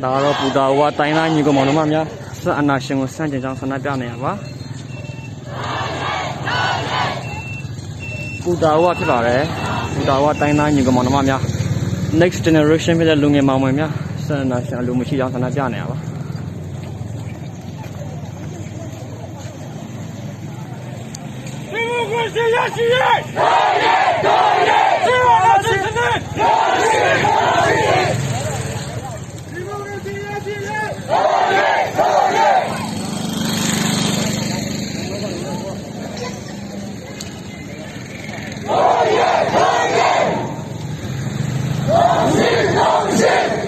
ဒါကတော့ပူတာဝတိုင်းသားညီကောင်မောင်နှမများဆက်အနာရှင်ကိုစန့်ကျင်ကြောင်းဆန္ဒပြနေရပါပူတာဝဖြစ်ပါတယ်ပူတာဝတိုင်းသားညီကောင်မောင်နှမများ next generation ဖြစ်တဲ့လူငယ်မောင်မယ်များဆက်အနာရှင်အလိုမရှိကြောင်းဆန္ဒပြနေရပါ谢谢谢谢导演导演希望的支持你导演导演希望的谢谢谢谢导演导演导演导演导演导演